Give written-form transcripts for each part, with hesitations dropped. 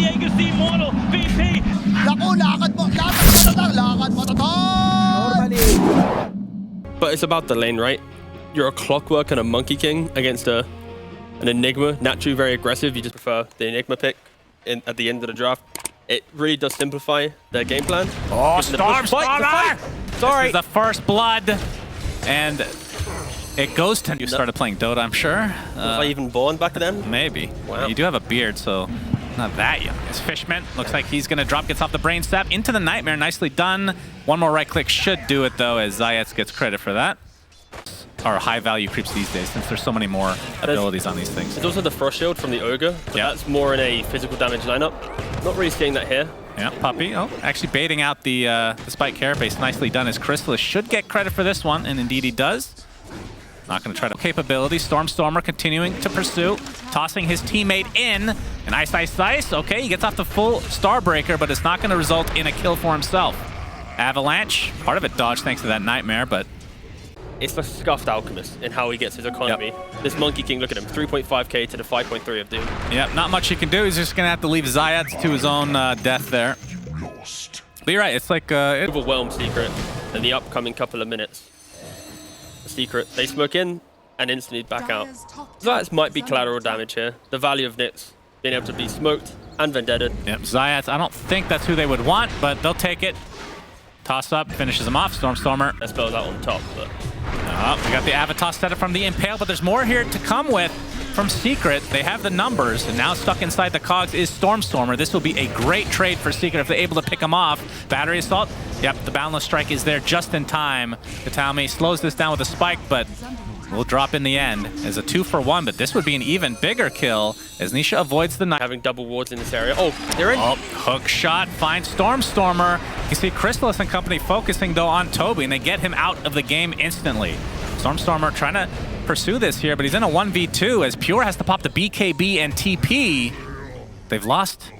Diego si Immortal, VP. Naku, lakad mo But it's about the lane, right? You're a Clockwork and a Monkey King against an Enigma. Naturally very aggressive. You just prefer the Enigma pick at the end of the draft. It really does simplify their game plan. Oh, Stormer! Sorry! This is the first blood. And it goes to... You started playing Dota, I'm sure. Was I even born back then? Maybe. Wow. You do have a beard, so not that young. It's Fishman. Looks like he's going to drop, gets off the Brain Step into the Nightmare. Nicely done. One more right click should do it, though, as Zayats gets credit for that. Are high-value creeps these days, since there's so many more abilities on these things. There's also the Frost Shield from the Ogre, but that's more in a physical damage lineup. Not really seeing that here. Yeah, Puppy. Oh, actually baiting out the Spike Carapace. Nicely done, as Chrysalis should get credit for this one, and indeed he does. Not going to try to capability. Stormer continuing to pursue, tossing his teammate in, and Ice. Okay, he gets off the full Starbreaker, but it's not going to result in a kill for himself. Avalanche, part of it dodged thanks to that Nightmare, but it's the scuffed Alchemist in how he gets his economy. This Monkey King, look at him, 3.5k to the 5.3 of Doom. Yeah, not much he can do. He's just going to have to leave Zayats to his own death there. But you're right, it's like... Overwhelmed Secret in the upcoming couple of minutes. The Secret, they smoke in and instantly back out. Zayats might be collateral damage here. The value of Nix being able to be smoked and vendetted. Yep, Zayats, I don't think that's who they would want, but they'll take it. Toss up, finishes him off. Stormer. That spells out on top, but... we got the Avatar set up from the Impale, but there's more here to come with from Secret. They have the numbers, and now stuck inside the cogs is Stormer. This will be a great trade for Secret if they're able to pick him off. Battery Assault. Yep, the Boundless Strike is there just in time. Katami slows this down with a spike, but will drop in the end as a 2-for-1, but this would be an even bigger kill as Nisha avoids the knife. Having double wards in this area. Oh, they're in. Oh, hook shot finds Stormer. You see Chrysalis and company focusing, though, on Toby, and they get him out of the game instantly. Stormer trying to pursue this here, but he's in a 1v2 as Pure has to pop the BKB and TP. They've lost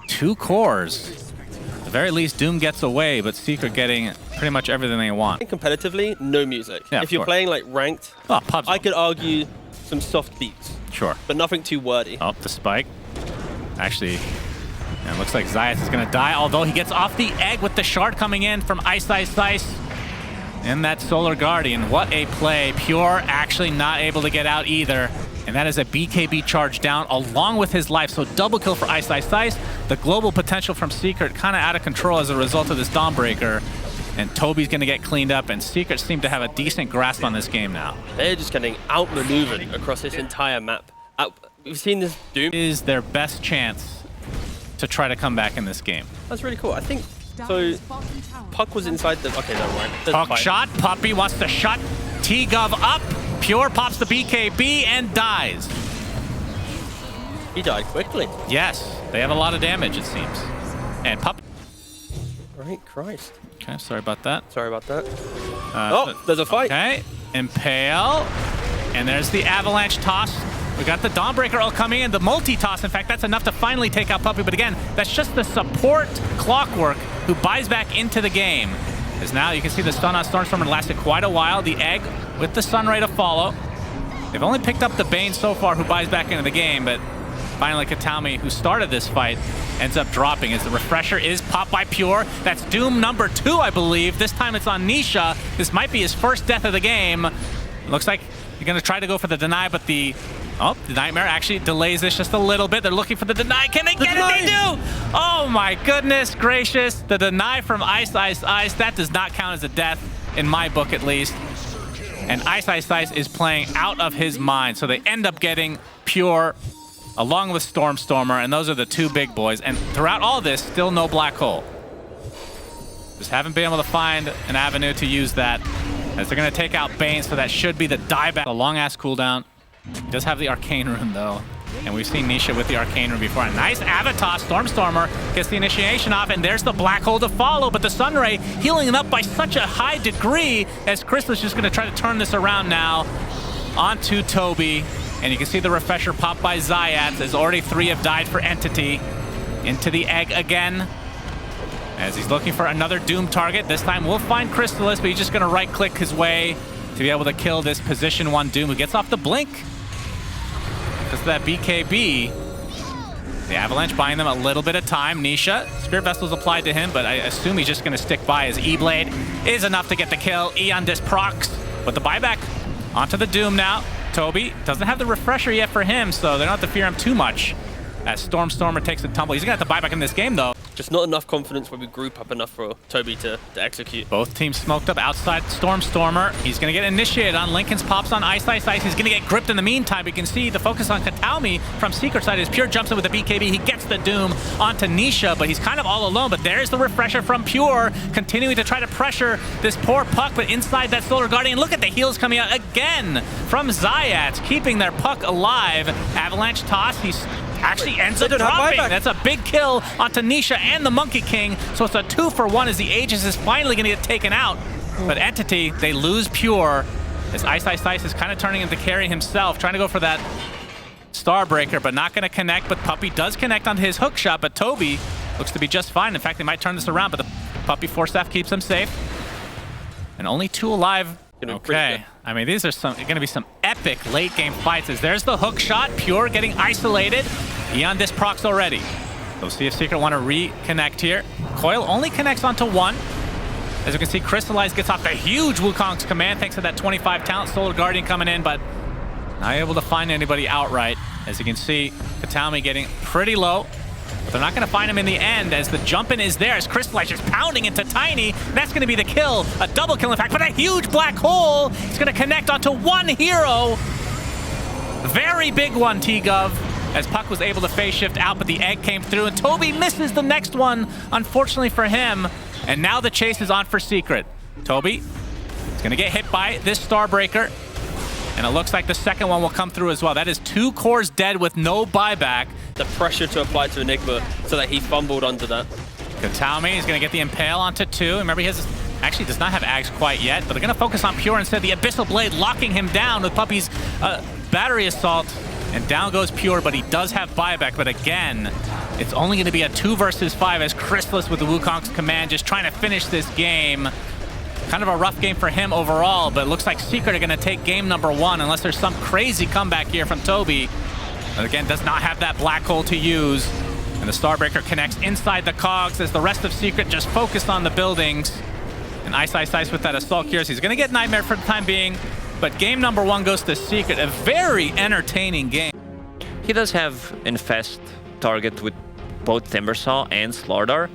2 cores. At the very least, Doom gets away, but Secret getting pretty much everything they want. Competitively, no music. Yeah, if you're playing like ranked, I could argue some soft beats. Sure. But nothing too wordy. Oh, the spike. Actually, it looks like Zayats is going to die, although he gets off the egg with the shard coming in from Ice. And that Solar Guardian. What a play. Pure actually not able to get out either. And that is a BKB charge down along with his life. So double kill for Ice. The global potential from Secret kind of out of control as a result of this Dawnbreaker. And Toby's going to get cleaned up, and Secret seem to have a decent grasp on this game now. They're just getting outmaneuvered across this entire map. We've seen this Doom. Is their best chance to try to come back in this game. That's really cool. I think, so Puck was inside the... Okay, never mind. Puck shot. Puppy wants to shut Teaguv up. Pure pops the BKB and dies. He died quickly. Yes, they have a lot of damage, it seems. And Puppy... Right, Christ. Okay, sorry about that. Sorry about that. Oh, there's a fight. Okay, Impale. And there's the Avalanche toss. We got the Dawnbreaker all coming in, the multi-toss. In fact, that's enough to finally take out Puppy. But again, that's just the support Clockwork who buys back into the game. As now you can see the stun on Stormer lasted quite a while. The egg with the Sunray to follow. They've only picked up the Bane so far who buys back into the game, but finally Katami, who started this fight, ends up dropping as the refresher is popped by Pure. That's Doom number 2, I believe. This time it's on Nisha. This might be his first death of the game. Looks like you're going to try to go for the deny, but the Nightmare actually delays this just a little bit. They're looking for the deny. Can they get it? They do! Oh my goodness gracious. The deny from Ice. That does not count as a death, in my book at least. And Ice is playing out of his mind. So they end up getting Pure along with Stormer, and those are the 2 big boys. And throughout all this, still no black hole. Just haven't been able to find an avenue to use that, as they're going to take out Bane, so that should be the dieback. A long-ass cooldown. He does have the Arcane Rune, though. And we've seen Nisha with the Arcane Rune before. A nice Avatar. Stormer gets the initiation off, and there's the black hole to follow. But the Sunray healing it up by such a high degree, as Chrysalis is just going to try to turn this around now onto Toby. And you can see the refresher pop by Zayats, as already 3 have died for Entity. Into the egg again, as he's looking for another Doom target. This time we'll find Chrysalis, but he's just going to right-click his way to be able to kill this position 1 Doom, who gets off the blink. Because of that BKB. The Avalanche buying them a little bit of time. Nisha, Spirit Vessel's applied to him, but I assume he's just going to stick by his E-Blade. Is enough to get the kill. Eon Disc procs, but the buyback onto the Doom now. Toby doesn't have the refresher yet for him, so they don't have to fear him too much as Stormer takes a tumble. He's going to have to buy back in this game, though. Just not enough confidence where we group up enough for Toby to execute. Both teams smoked up outside Stormer. He's going to get initiated on Lincoln's pops on Ice. He's going to get gripped in the meantime. We can see the focus on Kataomi from Secret Side as Pure jumps in with the BKB. He gets the Doom onto Nisha, but he's kind of all alone. But there's the refresher from Pure, continuing to try to pressure this poor Puck, but inside that Solar Guardian. Look at the heals coming out again from Zayat, keeping their Puck alive. Avalanche toss. He's actually ends up dropping. That's a big kill onto Nisha and the Monkey King. So it's a 2-for-1 as the Aegis is finally going to get taken out. But Entity, they lose Pure as Ice is kind of turning into carry himself, trying to go for that Starbreaker, but not going to connect. But Puppey does connect on his hook shot, but Toby looks to be just fine. In fact, they might turn this around, but the Puppey Force Staff keeps him safe. And only 2 alive. Okay, I mean, these are going to be some epic late game fights as there's the hook shot, Pure getting isolated. Eon Disc procs already. We'll see if Secret want to reconnect here. Coil only connects onto 1. As you can see, Crystallize gets off the huge Wukong's command thanks to that 25 talent. Solar Guardian coming in, but not able to find anybody outright. As you can see, Kataomi getting pretty low. But they're not going to find him in the end as the jump-in is there as Crystallize just pounding into Tiny. That's going to be the kill. A double kill, in fact, but a huge black hole. It's going to connect onto 1 hero. Very big one, Teaguv, as Puck was able to phase shift out, but the egg came through, and Toby misses the next one, unfortunately for him. And now the chase is on for Secret. Toby is going to get hit by this Starbreaker, and it looks like the second one will come through as well. That is 2 cores dead with no buyback. The pressure to apply to Enigma so that he fumbled under that. Kataomi is going to get the Impale onto 2. Remember, he actually does not have Ags quite yet, but they're going to focus on Pure instead. The Abyssal Blade locking him down with Puppey's Battery Assault. And down goes Pure, but he does have buyback. But again, it's only going to be a 2 versus 5 as Chrysalis with the Wukong's command just trying to finish this game. Kind of a rough game for him overall, but it looks like Secret are going to take game number 1 unless there's some crazy comeback here from Toby. But again, does not have that black hole to use. And the Starbreaker connects inside the cogs as the rest of Secret just focused on the buildings. And Ice with that Assault Cures. He's going to get Nightmare for the time being. But game number 1 goes to Secret. A very entertaining game. He does have Infest target with both Timbersaw and Slardar.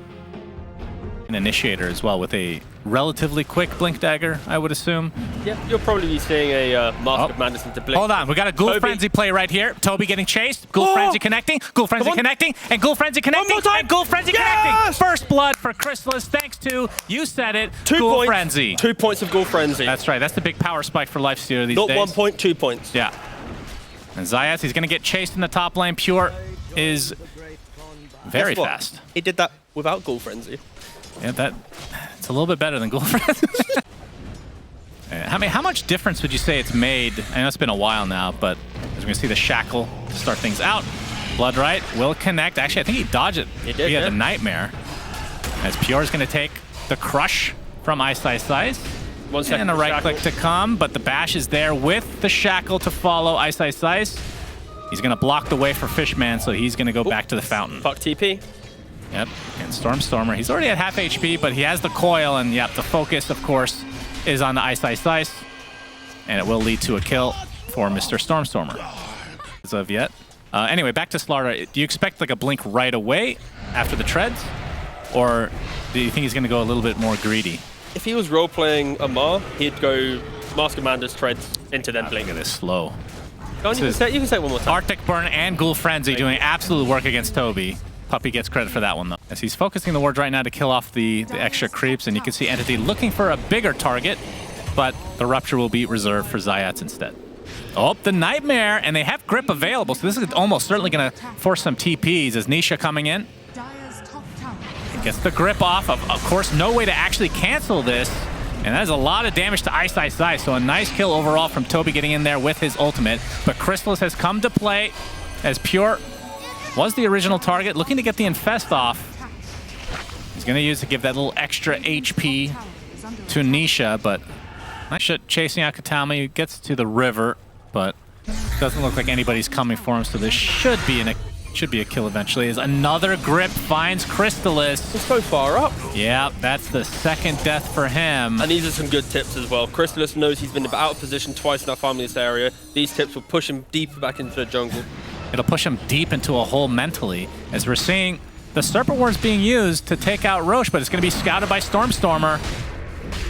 An Initiator as well with a relatively quick Blink Dagger, I would assume. Yeah, you'll probably be seeing a Mask of Madness into Blink. Hold on, we got a Ghoul Frenzy play right here. Toby getting chased, Ghoul Frenzy connecting, Ghoul Frenzy connecting, and Ghoul Frenzy connecting, and Ghoul Frenzy connecting. First blood for Chrysalis, thanks to, you said it, Ghoul Frenzy. 2 points of Ghoul Frenzy. That's right, that's the big power spike for Lifestealer these days. Not 1 point, 2 points. Yeah. And Zayas, he's going to get chased in the top lane. Pure is very fast. He did that without Ghoul Frenzy. Yeah, it's a little bit better than Ghoul Frenzy. How much difference would you say it's made? I know it's been a while now, but as we're going to see the Shackle to start things out. Bloodright will connect. Actually, I think he dodged it. He did, via the Nightmare. As Pure is going to take the Crush from Ice. 1 second. And a right click to come, but the bash is there with the Shackle to follow Ice. He's going to block the way for Fishman, so he's going to go back to the fountain. Fuck TP. Yep, and Stormer. He's already at half HP, but he has the coil, and yep, the focus, of course, is on the Ice. And it will lead to a kill for Mr. Stormer. As of yet. Anyway, back to Slardar. Do you expect like a blink right away after the treads? Or do you think he's going to go a little bit more greedy? If he was role-playing Amar, he'd go Mask of Madness, treads, into then blink. Look at this slow. Go on, you can say it one more time. Arctic Burn and Ghoul Frenzy doing absolute work against Toby. Puppey gets credit for that one, though. As he's focusing the ward right now to kill off the extra creeps, and you can see Entity looking for a bigger target, but the Rupture will be reserved for Zayats instead. Oh, the Nightmare, and they have Grip available, so this is almost certainly going to force some TPs as Nisha coming in. Gets the Grip off. Of course, no way to actually cancel this, and that is a lot of damage to Ice. So a nice kill overall from Toby getting in there with his ultimate, but Chrysalis has come to play as Pure was the original target, looking to get the Infest off. He's going to use to give that little extra HP to Nisha, but Nisha chasing out Kataomi, gets to the river, but doesn't look like anybody's coming for him, so this should be an Should be a kill eventually. As another grip finds Crystallis. He's so far up. Yeah, that's the second death for him. And these are some good tips as well. Crystallis knows he's been out of position twice in our farm in this area. These tips will push him deep back into the jungle. It'll push him deep into a hole mentally, as we're seeing the Serpent Ward's being used to take out Roche, but it's going to be scouted by Stormstormer.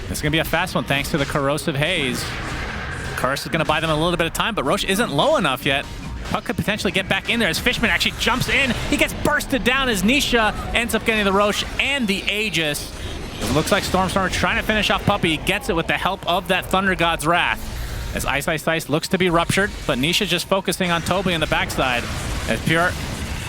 It's going to be a fast one thanks to the Corrosive Haze. Curse is going to buy them a little bit of time, but Roche isn't low enough yet. Puck could potentially get back in there as Fishman actually jumps in. He gets bursted down as Nisha ends up getting the Roche and the Aegis. It looks like Stormstormer trying to finish off Puppey. He gets it with the help of that Thunder God's Wrath. As Ice Ice Ice looks to be ruptured, but Nisha just focusing on Toby in the backside. As Pure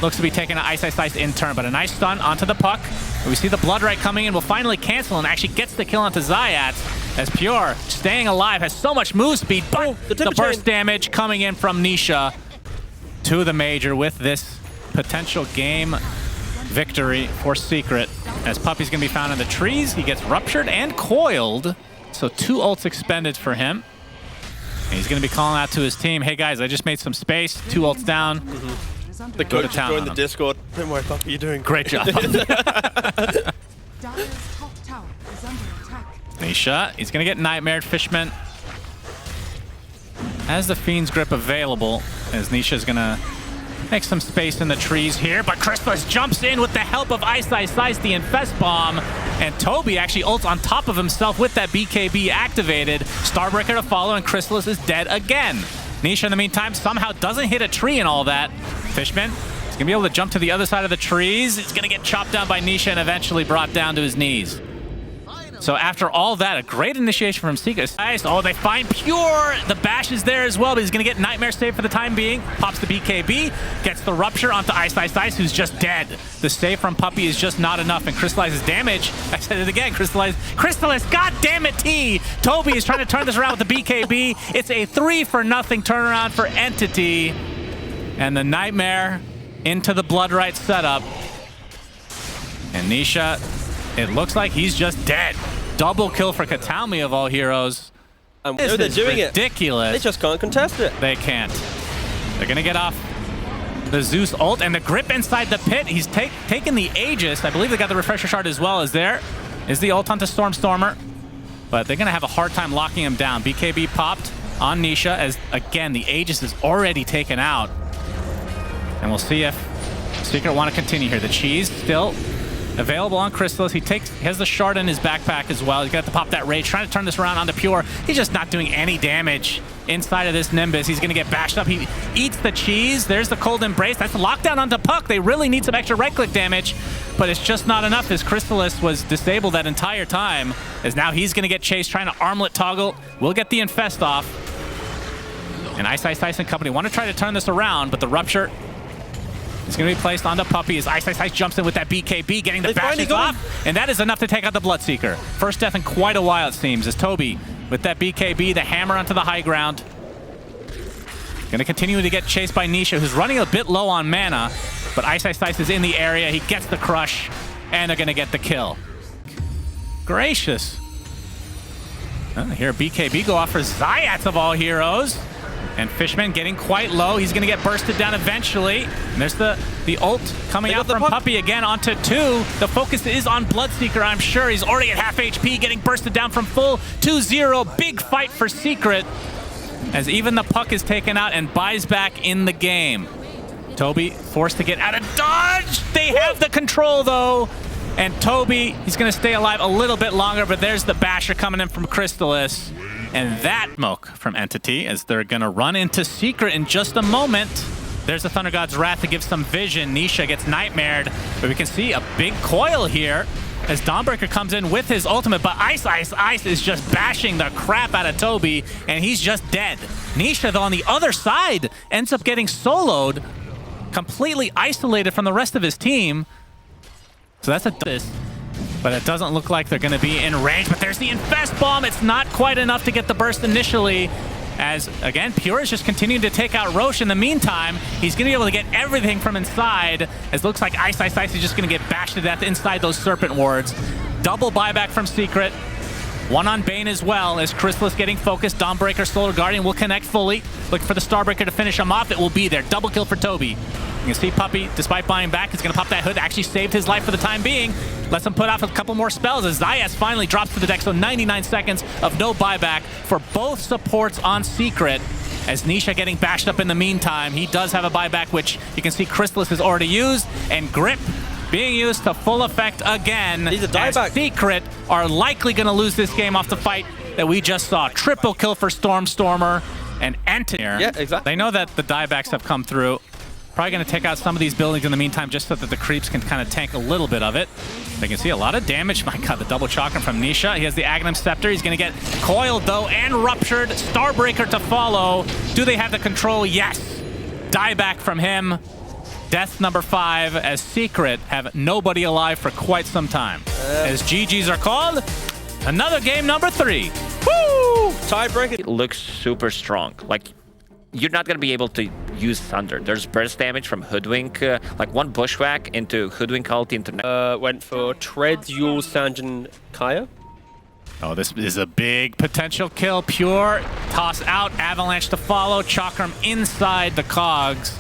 looks to be taking an Ice Ice Ice in turn, but a nice stun onto the Puck. And we see the Blood Right coming in, will finally cancel and actually gets the kill onto Zayat. As Pure, staying alive, has so much move speed, but the burst damage coming in from Nisha to the Major with this potential game victory for Secret. As Puppey's going to be found in the trees, he gets ruptured and coiled. So 2 ults expended for him. And he's going to be calling out to his team, hey guys, I just made some space, 2 ults down. The coach joined the Discord. Don't worry, Puppey, you're doing great job. Nisha, he's going to get Nightmare Fishman. Has the Fiend's Grip available, as Nisha's going to make some space in the trees here, but Crystallis jumps in with the help of Ice Ice Ice, the Infest Bomb, and Toby actually ults on top of himself with that BKB activated. Starbreaker to follow, and Crystallis is dead again. Nisha, in the meantime, somehow doesn't hit a tree and all that. Fishman is going to be able to jump to the other side of the trees. It's going to get chopped down by Nisha and eventually brought down to his knees. So after all that, a great initiation from Secret. Nice. Oh, they find Pure. The bash is there as well, but he's going to get Nightmare save for the time being. Pops the BKB, gets the Rupture onto Ice Ice Ice, who's just dead. The save from Puppey is just not enough, and Crystallizes damage. I said it again, Crystallis, god damn it, T! Toby is trying to turn this around with the BKB. It's a 3-0 turnaround for Entity. And the Nightmare into the Blood Right setup. And Nisha, it looks like he's just dead. Double kill for Katalmi of all heroes. And they're doing ridiculous. it. They just can't contest it. They can't. They're going to get off the Zeus ult, and the grip inside the pit. He's taken the Aegis. I believe they got the Refresher Shard as well. As there is the ult onto Stormstormer. But they're going to have a hard time locking him down. BKB popped on Nisha, as again, the Aegis is already taken out. And we'll see if Secret want to continue here. The cheese still available on Crystallis. He has the shard in his backpack as well. He's got to pop that rage, trying to turn this around onto Pure. He's just not doing any damage inside of this Nimbus. He's going to get bashed up. He eats the cheese. There's the cold embrace. That's the lockdown onto Puck. They really need some extra right-click damage, but it's just not enough, as Crystallis was disabled that entire time, as now he's going to get chased, trying to armlet toggle. We'll get the Infest off. And Ice Ice Ice and company want to try to turn this around, but the Rupture is going to be placed onto Puppey as Ice Ice Ice jumps in with that BKB, getting the bashes off, and that is enough to take out the Bloodseeker. First death in quite a while, it seems, as Toby with that BKB, the hammer onto the high ground. Going to continue to get chased by Nisha, who's running a bit low on mana, but Ice Ice Ice is in the area. He gets the crush, and they're going to get the kill. Gracious. Here BKB go off for Zayats of all heroes. And Fishman getting quite low. He's going to get bursted down eventually. And there's the ult coming out from Puppey again onto 2. The focus is on Bloodseeker, I'm sure. He's already at half HP, getting bursted down from full 2-0. Big fight for Secret, as even the Puck is taken out and buys back in the game. Toby forced to get out of dodge. They have the control, though. And Toby, he's going to stay alive a little bit longer, but there's the basher coming in from Crystallis. And that smoke from Entity, as they're going to run into Secret in just a moment. There's the Thunder God's Wrath to give some vision. Nisha gets nightmared, but we can see a big coil here as Dawnbreaker comes in with his ultimate, but Ice Ice Ice is just bashing the crap out of Toby, and he's just dead. Nisha, though, on the other side, ends up getting soloed, completely isolated from the rest of his team. So that's but it doesn't look like they're going to be in range. But there's the Infest Bomb. It's not quite enough to get the burst initially, as, again, Pure is just continuing to take out Roche. In the meantime, he's going to be able to get everything from inside, as it looks like Ice Ice Ice is just going to get bashed to death inside those Serpent Wards. Double buyback from Secret. One on Bane as well, as Crystallis getting focused. Dawnbreaker, Solar Guardian will connect fully. Looking for the Starbreaker to finish him off. It will be there. Double kill for Toby. You can see Puppey, despite buying back, is going to pop that hood. Actually saved his life for the time being. Lets him put off a couple more spells as Zayas finally drops to the deck. So 99 seconds of no buyback for both supports on Secret. As Nisha getting bashed up in the meantime, he does have a buyback, which you can see Chrysalis has already used, and Grip being used to full effect again. He's a dieback. Secret are likely going to lose this game off the fight that we just saw. Triple kill for Stormstormer and Entin. Yeah, exactly. They know that the diebacks have come through. Probably going to take out some of these buildings in the meantime just so that the creeps can kind of tank a little bit of it. They can see a lot of damage. My god, the double chakram from Nisha. He has the Aghanim Scepter. He's going to get coiled, though, and ruptured. Starbreaker to follow. Do they have the control? Yes. Dieback from him. Death number 5 as Secret have nobody alive for quite some time. As GGs are called, another game number 3. Woo! Tiebreaker. It looks super strong. Like, you're not going to be able to use Thunder. There's burst damage from Hoodwink, like one Bushwhack into Hoodwink ulti into... Went for Tread, Yule, Sanjin, Kaya. Oh, this is a big potential kill. Pure, toss out, Avalanche to follow, Chakram inside the cogs.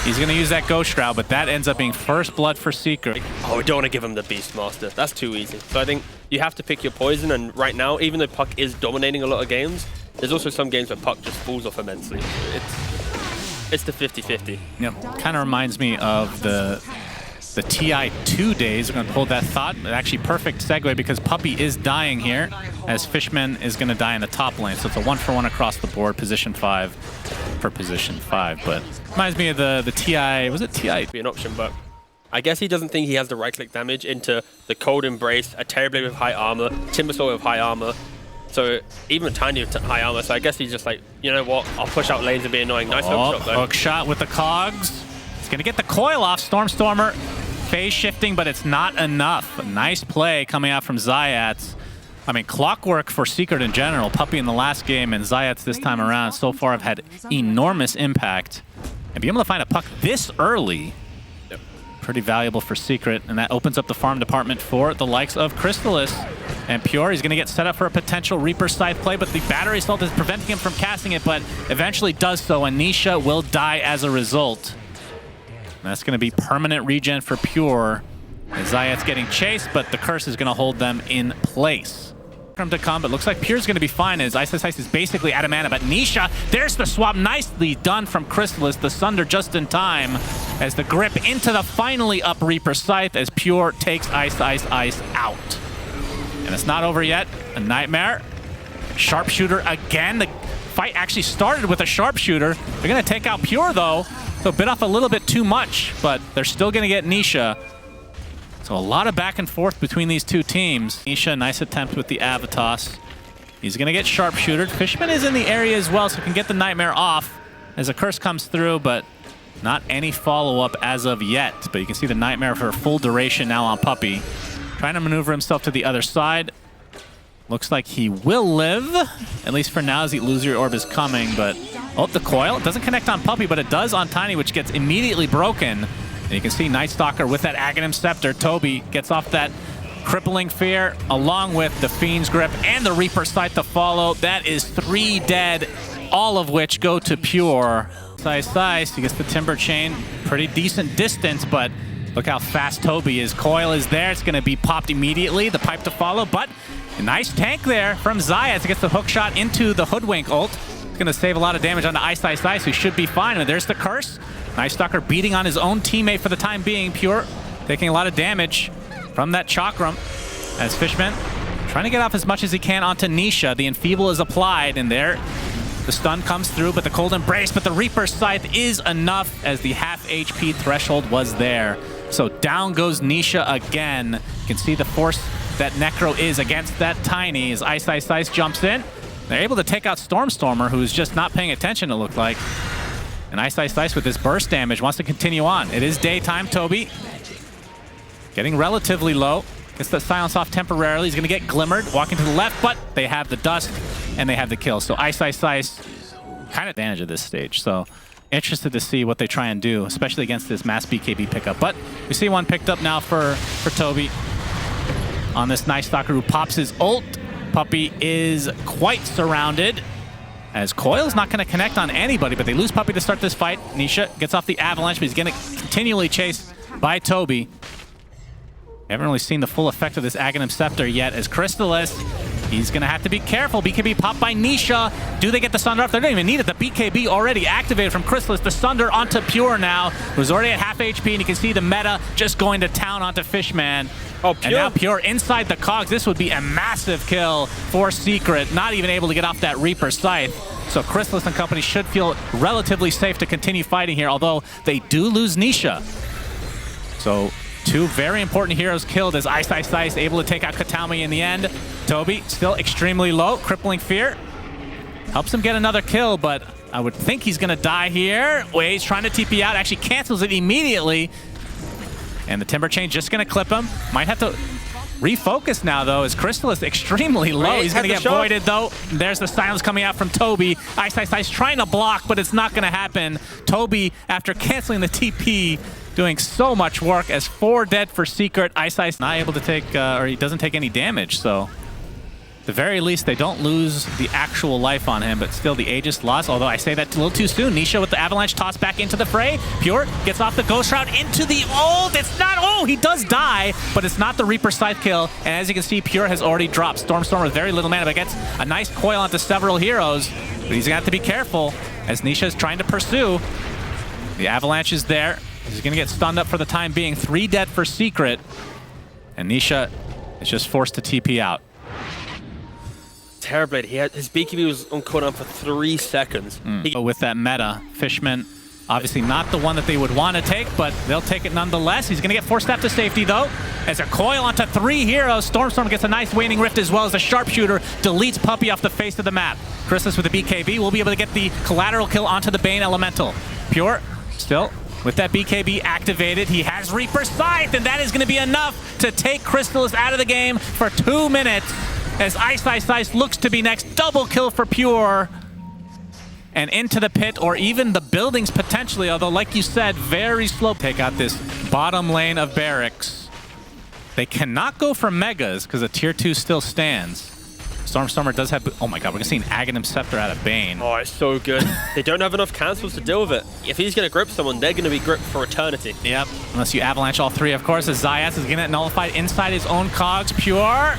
He's going to use that Ghost Shroud, but that ends up being first blood for Secret. Oh, we don't want to give him the Beastmaster. That's too easy. So I think you have to pick your poison, and right now, even though Puck is dominating a lot of games, there's also some games where Puck just falls off immensely. It's the 50-50. Yeah, kind of reminds me of the TI2 days. We're going to hold that thought. Actually, perfect segue because Puppey is dying here as Fishman is going to die in the top lane. So it's a 1-for-1 across the board, position 5 for position 5. But reminds me of the TI, was it TI? Be an option, but I guess he doesn't think he has the right-click damage into the Cold Embrace, a Terrorblade with high armor, Timbersaw with high armor. So even Tiny with high armor. So I guess he's just like, you know what? I'll push out lanes and be annoying. Nice hook shot, though. Hook shot with the cogs. It's going to get the coil off. Stormstormer phase shifting, but it's not enough. A nice play coming out from Zayats. I mean, clockwork for Secret in general. Puppey in the last game and Zayats this time around so far have had enormous impact. And being able to find a puck this early, pretty valuable for Secret. And that opens up the farm department for the likes of Chrysalis. And Pure, he's going to get set up for a potential Reaper Scythe play, but the battery assault is preventing him from casting it, but eventually does so, and Nisha will die as a result. And that's going to be permanent regen for Pure. And Zayat's getting chased, but the curse is going to hold them in place. To come, but looks like Pure's going to be fine as Ice is basically out of mana, but Nisha, there's the swap. Nicely done from Chrysalis, the Sunder just in time as the grip into the finally up Reaper Scythe as Pure takes Ice out. And it's not over yet. A Nightmare. Sharpshooter again. The fight actually started with a Sharpshooter. They're going to take out Pure, though. So bit off a little bit too much, but they're still going to get Nisha. So a lot of back and forth between these two teams. Nisha, nice attempt with the Avatos. He's going to get Sharpshooter. Fishman is in the area as well, so can get the Nightmare off as a curse comes through, but not any follow-up as of yet. But you can see the Nightmare for full duration now on Puppey. Trying to maneuver himself to the other side. Looks like he will live, at least for now, as the Illusory Orb is coming, but... Oh, the coil. It doesn't connect on Puppey, but it does on Tiny, which gets immediately broken. And you can see Night Stalker with that Aghanim Scepter. Toby gets off that Crippling Fear, along with the Fiend's Grip and the Reaper Scythe to follow. That is 3 dead, all of which go to Pure. Size, he gets the Timber Chain. Pretty decent distance, but... Look how fast Toby is. Coil is there. It's going to be popped immediately. The pipe to follow, but a nice tank there from Zayas. He gets the hook shot into the Hoodwink ult. It's going to save a lot of damage on the Ice, who should be fine. And there's the curse. Nice Stalker beating on his own teammate for the time being. Pure taking a lot of damage from that Chakram as Fishman trying to get off as much as he can onto Nisha. The Enfeeble is applied, and there the stun comes through, but the Cold Embrace, but the Reaper Scythe is enough as the half HP threshold was there. So down goes Nisha again. You can see the force that Necro is against that Tiny as Ice jumps in. They're able to take out Stormstormer, who's just not paying attention, it looked like. And Ice with this burst damage wants to continue on. It is daytime. Toby getting relatively low. Gets the silence off temporarily. He's going to get glimmered, walking to the left, but they have the dust and they have the kill. So Ice kind of advantage of this stage. So interested to see what they try and do, especially against this mass BKB pickup. But we see one picked up now for Toby on this Night Stalker who pops his ult. Puppey is quite surrounded. as Coil's not going to connect on anybody, but they lose Puppey to start this fight. Nisha gets off the avalanche, but he's going to continually chased by Toby. We haven't really seen the full effect of this Aghanim Scepter yet as Crystallis, he's going to have to be careful. BKB popped by Nisha. Do they get the Sunder off? They don't even need it. The BKB already activated from Crystallis. The Sunder onto Pure now, who's already at half HP, and you can see the meta just going to town onto Fishman. Oh, Pure. And now Pure inside the cogs. This would be a massive kill for Secret, not even able to get off that Reaper Scythe. So Crystallis and company should feel relatively safe to continue fighting here, although they do lose Nisha. So two very important heroes killed as Ice able to take out Katami in the end. Toby still extremely low. Crippling Fear helps him get another kill, but I would think he's going to die here. Wade's trying to TP out, actually cancels it immediately. And the Timber Chain just going to clip him. Might have to refocus now, though, as Crystallis extremely low. He's going to get voided, though. There's the silence coming out from Toby. Ice trying to block, but it's not going to happen. Toby, after canceling the TP, doing so much work as 4 dead for Secret. Ice not able to take, or he doesn't take any damage, so at the very least they don't lose the actual life on him, but still the Aegis lost, although I say that a little too soon. Nisha with the avalanche toss back into the fray. Pure gets off the Ghost Shroud into the ult. It's not, oh, he does die, but it's not the Reaper Scythe kill, and as you can see, Pure has already dropped. Stormstormer with very little mana, but gets a nice coil onto several heroes, but he's gonna have to be careful as Nisha is trying to pursue. The avalanche is there. He's going to get stunned up for the time being. 3 dead for Secret. And Nisha is just forced to TP out. Terrorblade, his BKB was on cooldown for 3 seconds. But with that meta, Fishman, obviously not the one that they would want to take, but they'll take it nonetheless. He's going to get forced step to safety, though. As a coil onto 3 heroes, Stormstorm gets a nice Waning Rift as well as the Sharpshooter deletes Puppey off the face of the map. Crystallis with the BKB will be able to get the collateral kill onto the Bane Elemental. Pure, still with that BKB activated, he has Reaper Scythe, and that is going to be enough to take Crystallis out of the game for 2 minutes as Ice looks to be next. Double kill for Pure. And into the pit, or even the buildings potentially, although like you said, very slow. Take out this bottom lane of barracks. They cannot go for megas because a tier 2 still stands. Stormstormer does have, oh my god, we're gonna see an Aghanim Scepter out of Bane. Oh, it's so good. They don't have enough cancels to deal with it. If he's gonna grip someone, they're gonna be gripped for eternity. Yep, unless you avalanche all 3, of course, as Zayas is gonna nullified inside his own cogs. Pure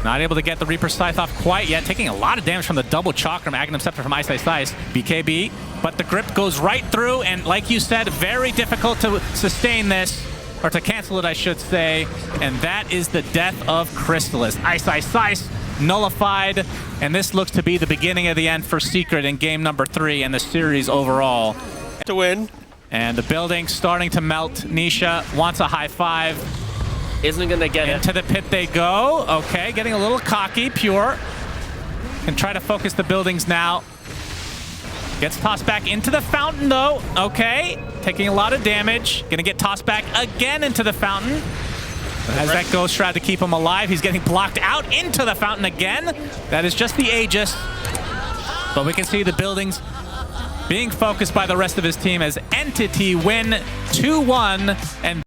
not able to get the Reaper Scythe off quite yet, taking a lot of damage from the double Chakram Aghanim Scepter from Ice. BKB, but the grip goes right through, and like you said, very difficult to sustain this, or to cancel it, I should say, and that is the death of Crystallis. Ice nullified, and this looks to be the beginning of the end for Secret in game number 3 and the series overall. To win. And the building starting to melt. Nisha wants a high 5. Isn't gonna get it. Into the pit they go. Okay, getting a little cocky. Pure can try to focus the buildings now. Gets tossed back into the fountain though. Okay, taking a lot of damage. Gonna get tossed back again into the fountain. Has that Ghost Shroud to keep him alive. He's getting blocked out into the fountain again. That is just the Aegis. But we can see the buildings being focused by the rest of his team as Entity win 2-1. And